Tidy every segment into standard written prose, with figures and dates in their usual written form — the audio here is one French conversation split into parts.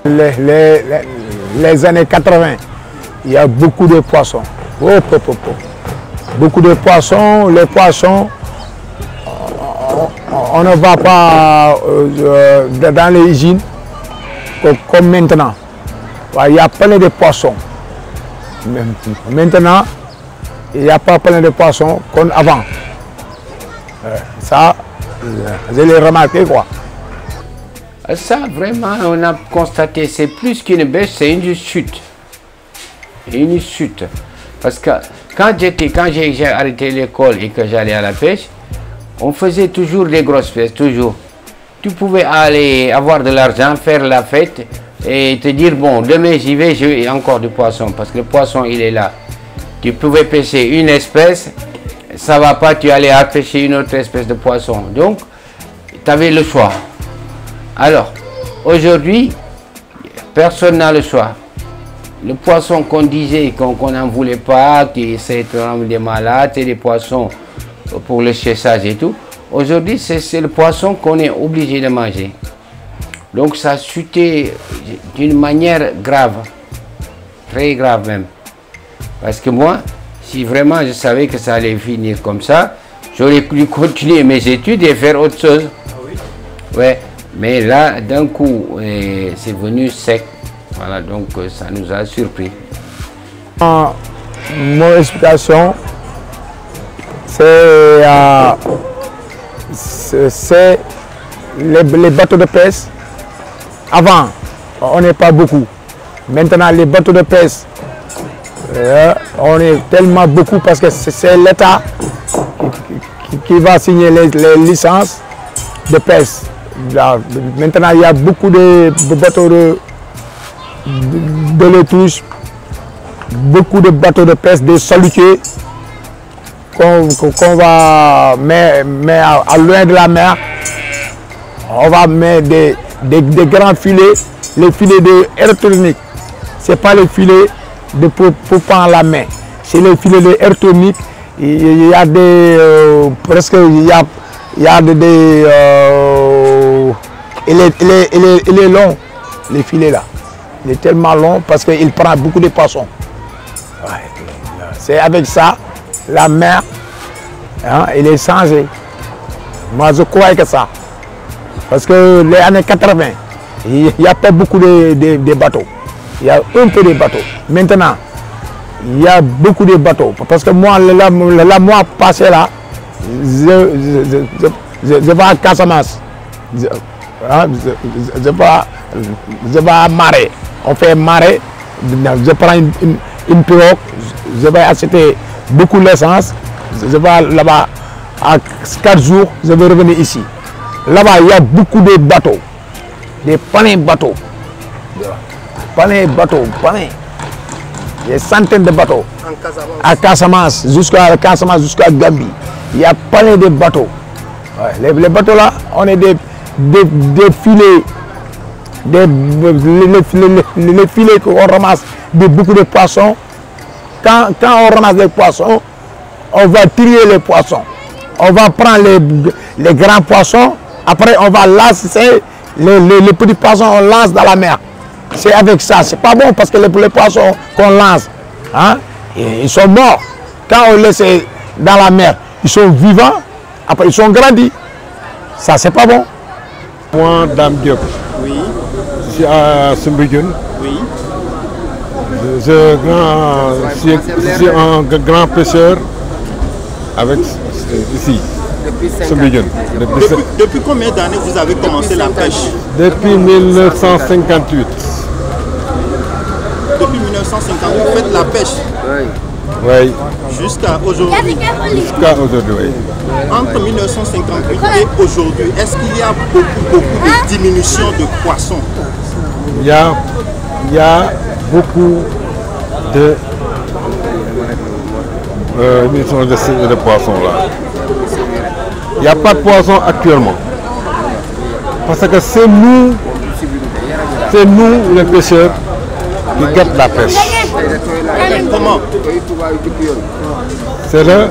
Les années 80, il y a beaucoup de poissons. Beaucoup de poissons. Les poissons, on ne va pas dans les usines comme maintenant. Il y a plein de poissons. Maintenant, il n'y a pas plein de poissons comme avant. Ça, je l'ai remarqué, quoi. Ça, vraiment, on a constaté, c'est plus qu'une baisse, c'est une chute. Une chute. Parce que quand j'ai arrêté l'école et que j'allais à la pêche, on faisait toujours des grosses pêches, toujours. Tu pouvais aller avoir de l'argent, faire la fête et te dire, bon, demain j'y vais, j'ai encore du poisson, parce que le poisson, il est là. Tu pouvais pêcher une espèce, ça ne va pas, tu allais à pêcher une autre espèce de poisson. Donc, tu avais le choix. Alors, aujourd'hui, personne n'a le choix. Le poisson qu'on disait qu'on n'en voulait pas, qui c'est des malades, c'est des poissons pour le séchage et tout. Aujourd'hui, c'est le poisson qu'on est obligé de manger. Donc ça a chuté d'une manière grave, très grave même. Parce que moi, si vraiment je savais que ça allait finir comme ça, j'aurais pu continuer mes études et faire autre chose. Ah oui? Ouais. Mais là, d'un coup, c'est venu sec. Voilà, donc ça nous a surpris. Mon explication, c'est les bateaux de pêche. Avant, on n'est pas beaucoup. Maintenant, les bateaux de pêche, on est tellement beaucoup parce que c'est l'État qui va signer les licences de pêche. Là, maintenant, il y a beaucoup de bateaux de letouches, beaucoup de bateaux de pêche, des salutiers qu'on va mettre à loin de la mer. On va mettre des grands filets, les filets électroniques. Ce n'est pas les filets pour prendre la main, c'est les filets électroniques. Il y a des presque il y a des il est long, les filets là. Il est tellement long parce qu'il prend beaucoup de poissons. Ouais. C'est avec ça, la mer, hein, il est changé. Moi, je crois que ça. Parce que les années 80, il n'y a pas beaucoup de bateaux. Il y a un peu de bateaux. Maintenant, il y a beaucoup de bateaux. Parce que moi, le mois passé là, je vais à Casamance. Je vais à marée. On fait marée. Je prends une pirogue. Je vais acheter beaucoup d'essence. Je vais là-bas à 4 jours. Je vais revenir ici. Là-bas, il y a beaucoup de bateaux. Des panneaux de bateaux. Des centaines de bateaux. À Casamance, jusqu'à Gambie. Il y a plein de bateaux. Ouais, les bateaux là, on est des filets, les filets qu'on ramasse beaucoup de poissons. Quand on ramasse les poissons, on va trier les poissons. On va prendre les grands poissons, après on va lancer les petits poissons, on lance dans la mer. C'est avec ça, c'est pas bon parce que les poissons qu'on lance, hein, ils sont morts. Quand on les laisse dans la mer, ils sont vivants, après ils sont grandis. Ça, c'est pas bon. Moi, Dame Diop. Oui. Je suis à Soumbédioune. Oui. Je suis un grand pêcheur avec ici, Soumbédioune. Depuis combien d'années vous avez commencé la pêche? Depuis 1958. Depuis 1958, vous faites la pêche? Oui. Oui. Jusqu'à aujourd'hui? Jusqu'à aujourd'hui, oui. Entre 1958 et aujourd'hui, est-ce qu'il y a beaucoup de diminution de poissons? Il y a beaucoup de diminution de poissons là. Il n'y a pas de poissons actuellement. Parce que c'est nous les pêcheurs qui gâtent la pêche. Comment? C'est le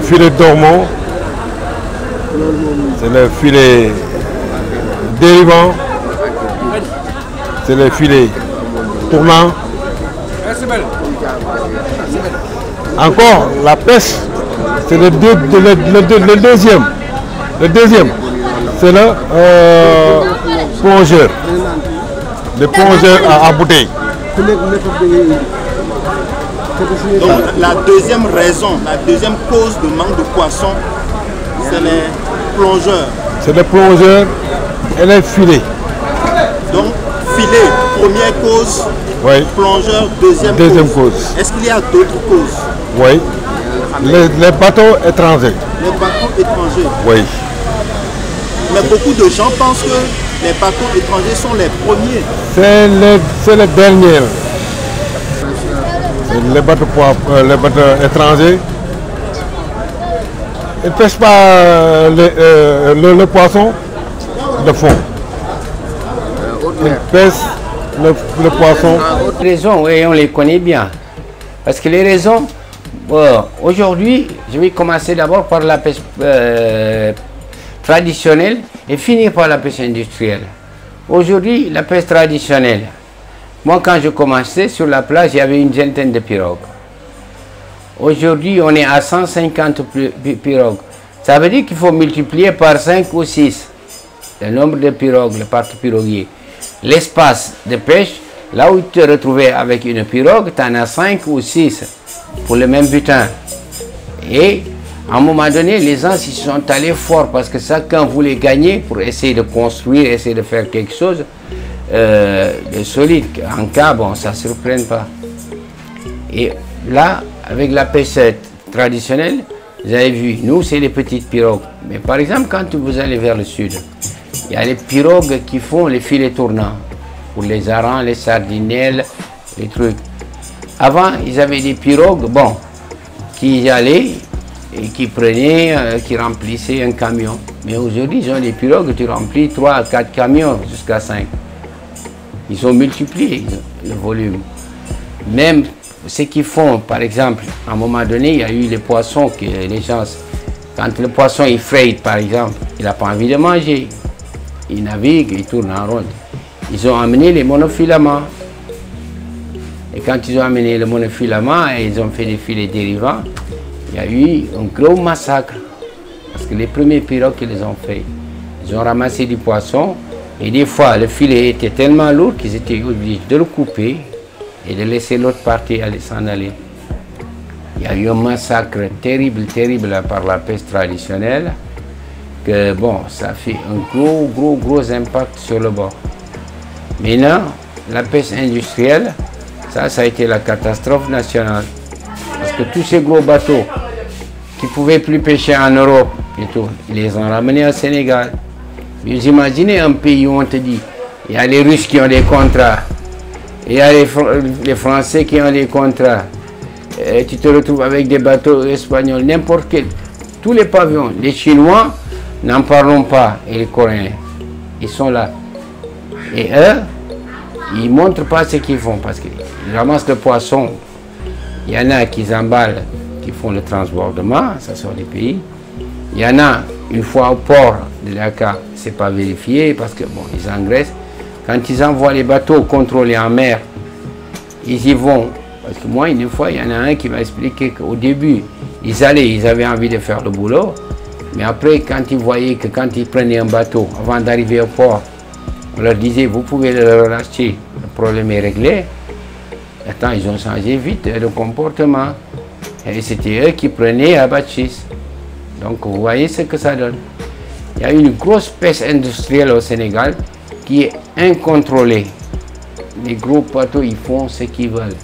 filet dormant, c'est le filet dérivant, c'est les filets tournants. Encore, la pêche, c'est le deuxième. Le deuxième, c'est le plongeur. Le plongeur à bouteille. Donc la deuxième raison, la deuxième cause de manque de poissons, c'est les plongeurs. C'est les plongeurs et les filets. Donc filet, première cause, Oui. plongeur, deuxième cause. Est-ce qu'il y a d'autres causes? Oui. Les bateaux étrangers. Les bateaux étrangers. Oui. Mais beaucoup de gens pensent que les bateaux étrangers sont les premiers. C'est les derniers. Les bateaux étrangers. Ils ne pêchent pas le poisson de fond. Ils pêchent le poisson. Les raisons, oui, on les connaît bien. Parce que les raisons, aujourd'hui, je vais commencer d'abord par la pêche traditionnelle et finir par la pêche industrielle. Aujourd'hui, la pêche traditionnelle. Moi, quand je commençais sur la plage, il y avait une vingtaine de pirogues. Aujourd'hui, on est à 150 pirogues. Ça veut dire qu'il faut multiplier par 5 ou 6 le nombre de pirogues, le parc piroguier. L'espace de pêche, là où tu te retrouvais avec une pirogue, tu en as 5 ou 6 pour le même butin. Et à un moment donné, les gens s'y sont allés fort parce que chacun voulait gagner pour essayer de construire, essayer de faire quelque chose de solide. En cas, bon, ça ne surprend pas. Et là, avec la pêche traditionnelle, vous avez vu, nous, c'est les petites pirogues. Mais par exemple, quand vous allez vers le sud, il y a les pirogues qui font les filets tournants pour les harengs, les sardinelles, les trucs. Avant, ils avaient des pirogues, bon, qui y allaient et qui prenaient, qui remplissaient un camion. Mais aujourd'hui, ils ont des pirogues, tu remplis 3 à 4 camions jusqu'à 5. Ils ont multiplié le volume. Même ce qu'ils font, par exemple, à un moment donné, il y a eu les poissons que les gens, quand le poisson il fraye, par exemple, il n'a pas envie de manger. Il navigue, il tourne en rond. Ils ont amené les monofilaments. Et quand ils ont amené le monofilament et ils ont fait des filets dérivants, il y a eu un gros massacre. Parce que les premiers pirogues qu'ils ont fait, ils ont ramassé du poisson. Et des fois, le filet était tellement lourd qu'ils étaient obligés de le couper et de laisser l'autre partie s'en aller. Il y a eu un massacre terrible, terrible par la pêche traditionnelle, que bon, ça fait un gros impact sur le bord. Maintenant, la pêche industrielle, ça a été la catastrophe nationale. Parce que tous ces gros bateaux qui ne pouvaient plus pêcher en Europe, et tout, ils les ont ramenés au Sénégal. Vous imaginez un pays où on te dit, il y a les Russes qui ont des contrats, il y a les Français qui ont des contrats, et tu te retrouves avec des bateaux espagnols, n'importe quel, tous les pavillons, les Chinois, n'en parlons pas, et les Coréens, ils sont là. Et eux, ils ne montrent pas ce qu'ils font, parce qu'ils ramassent le poisson. Il y en a qui emballent, qui font le transbordement, ça sort des pays. Il y en a, une fois au port de Dakar, ce n'est pas vérifié, parce que bon, ils engraissent. Quand ils envoient les bateaux contrôlés en mer, ils y vont. Parce que moi, une fois, il y en a un qui m'a expliqué qu'au début, ils avaient envie de faire le boulot. Mais après, quand ils voyaient que quand ils prenaient un bateau, avant d'arriver au port, on leur disait, vous pouvez le relâcher, le problème est réglé. Attends, ils ont changé vite de comportement. Et c'était eux qui prenaient à Bachis. Donc, vous voyez ce que ça donne. Il y a une grosse pêche industrielle au Sénégal qui est incontrôlée. Les gros bateaux, ils font ce qu'ils veulent.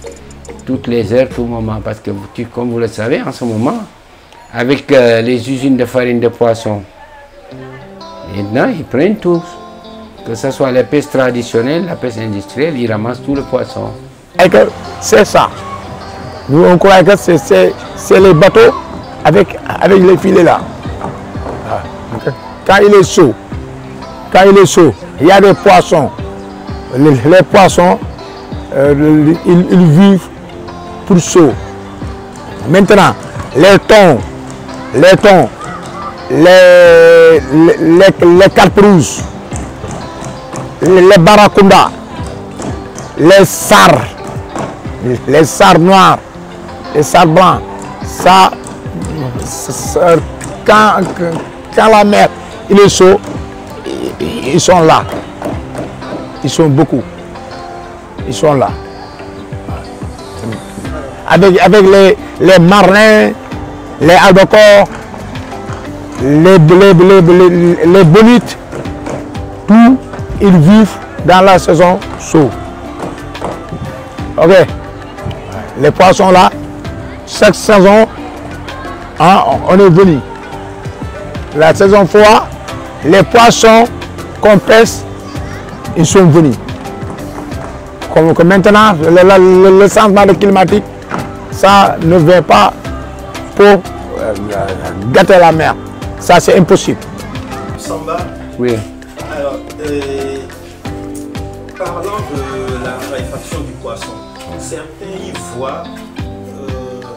Toutes les heures, tout moment. Parce que, comme vous le savez, en ce moment, avec les usines de farine de poisson, maintenant, ils prennent tout. Que ce soit la pêche traditionnelle, la pêche industrielle, ils ramassent tout le poisson. C'est ça. Nous, on croit que c'est les bateaux avec les filets là. Quand il est chaud, il y a des poissons. Les poissons, ils vivent pour chaud. Maintenant, les thons, les carpes rouges, les barracudas, les sards noirs, les sards blancs. Ça, quand la mer il est chaud, ils sont là. Ils sont beaucoup. Ils sont là. Avec les marlins, les albacores, les bonites, tout, ils vivent dans la saison chaude. Ok. Les poissons là, chaque saison, hein, on est venu. La saison froide, les poissons qu'on pêche, ils sont venus. Comme maintenant, le changement climatique, ça ne vient pas pour gâter la mer. Ça, c'est impossible. Samba. Oui. Alors, parlant de la raréfaction du poisson, certains y voient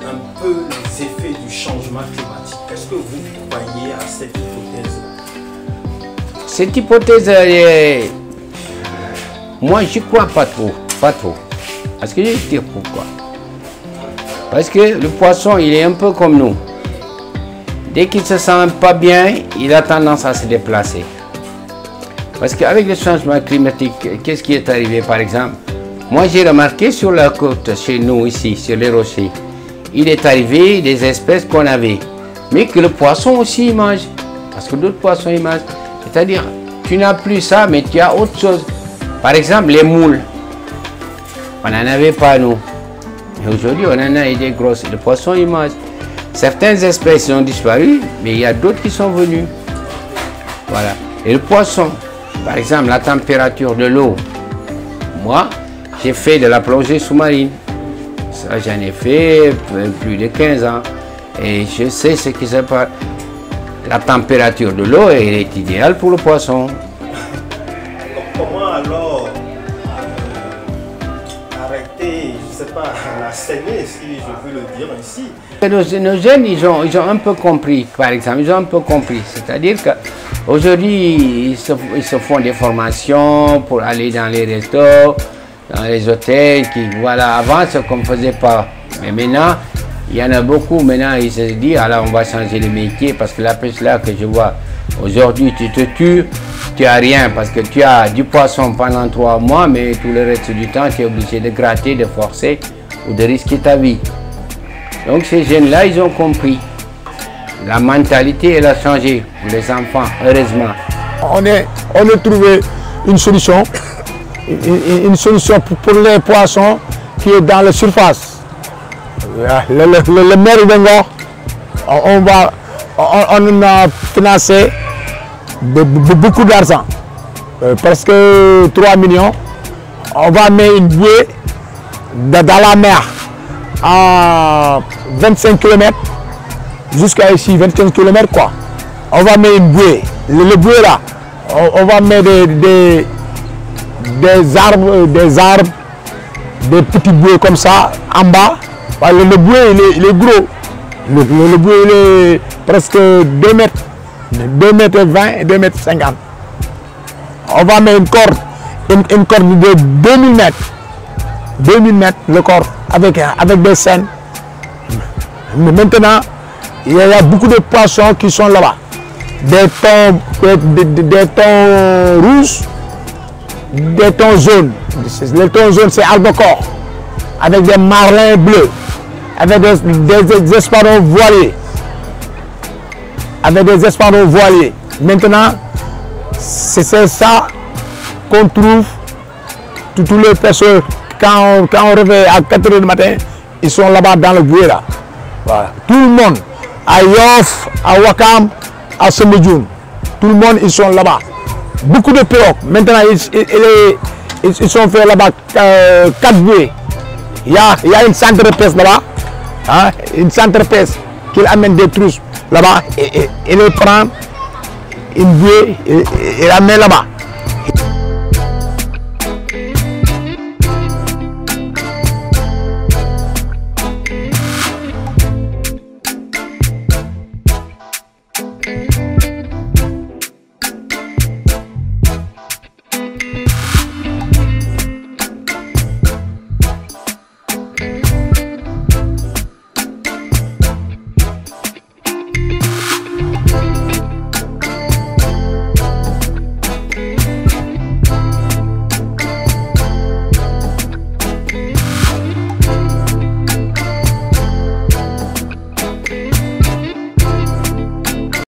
un peu les effets du changement climatique. Est-ce que vous croyez à cette hypothèse-là? Cette hypothèse, moi, je ne crois pas trop. Pas trop. Parce que je vais te dire pourquoi. Parce que le poisson, il est un peu comme nous. Dès qu'il ne se sent pas bien, il a tendance à se déplacer. Parce qu'avec le changement climatique, qu'est-ce qui est arrivé par exemple? Moi j'ai remarqué sur la côte, chez nous ici, sur les rochers, il est arrivé des espèces qu'on avait, mais que le poisson aussi il mange. Parce que d'autres poissons ils mangent. C'est-à-dire, tu n'as plus ça, mais tu as autre chose. Par exemple, les moules. On n'en avait pas nous. Et aujourd'hui, on en a des grosses. Le poisson il mange. Certaines espèces ont disparu, mais il y a d'autres qui sont venues. Voilà. Et le poisson, par exemple, la température de l'eau. Moi, j'ai fait de la plongée sous-marine. Ça, j'en ai fait plus de 15 ans. Et je sais ce qui se passe. La température de l'eau est idéale pour le poisson. Comment alors arrêter, je ne sais pas, la saignée, si je veux le dire ainsi? Nos jeunes, ils ont un peu compris, par exemple, ils ont un peu compris. C'est-à-dire qu'aujourd'hui, ils se font des formations pour aller dans les restos, dans les hôtels. Voilà, avant, ce qu'on ne faisait pas. Mais maintenant, il y en a beaucoup. Maintenant, ils se disent, alors on va changer de métier parce que la pêche là que je vois, aujourd'hui, tu te tues, tu n'as rien parce que tu as du poisson pendant 3 mois, mais tout le reste du temps, tu es obligé de gratter, de forcer ou de risquer ta vie. Donc ces jeunes-là, ils ont compris. La mentalité, elle a changé pour les enfants, heureusement. On a trouvé une solution pour les poissons qui est dans la surface. Le maire de Ngor, on a financé beaucoup d'argent, presque 3 millions. On va mettre une bouée dans la mer à 25 km jusqu'à ici, 25 km quoi. On va mettre une bouée. Le bouée là, on va mettre des arbres, des petits bouées comme ça en bas. Le bouée il est gros. Le bouée il est presque 2 mètres. 2 mètres 20 et 2 mètres 50. On va mettre une corde de 2000 mètres. 2000 mètres le corps avec des scènes. Mais maintenant, il y a beaucoup de poissons qui sont là-bas. Des thons rouges, des thons jaunes. Les thons jaunes, c'est albacore. Avec des marlins bleus. Avec des espadons voilés. Avec des espadons voilés. Maintenant, c'est ça qu'on trouve tous les personnes. Quand on revient à 4 h du matin, ils sont là-bas dans le bouée là. Voilà. Tout le monde, à Yoff, à Wakam, à Semedjoun, tout le monde, ils sont là-bas. Beaucoup de pirogues. Maintenant, ils sont faits là-bas 4 bouées. Il y a une centre de pêche là-bas. Hein, une centre de pêche qui amène des trousses là-bas. Et il prend une bouée et la met là-bas.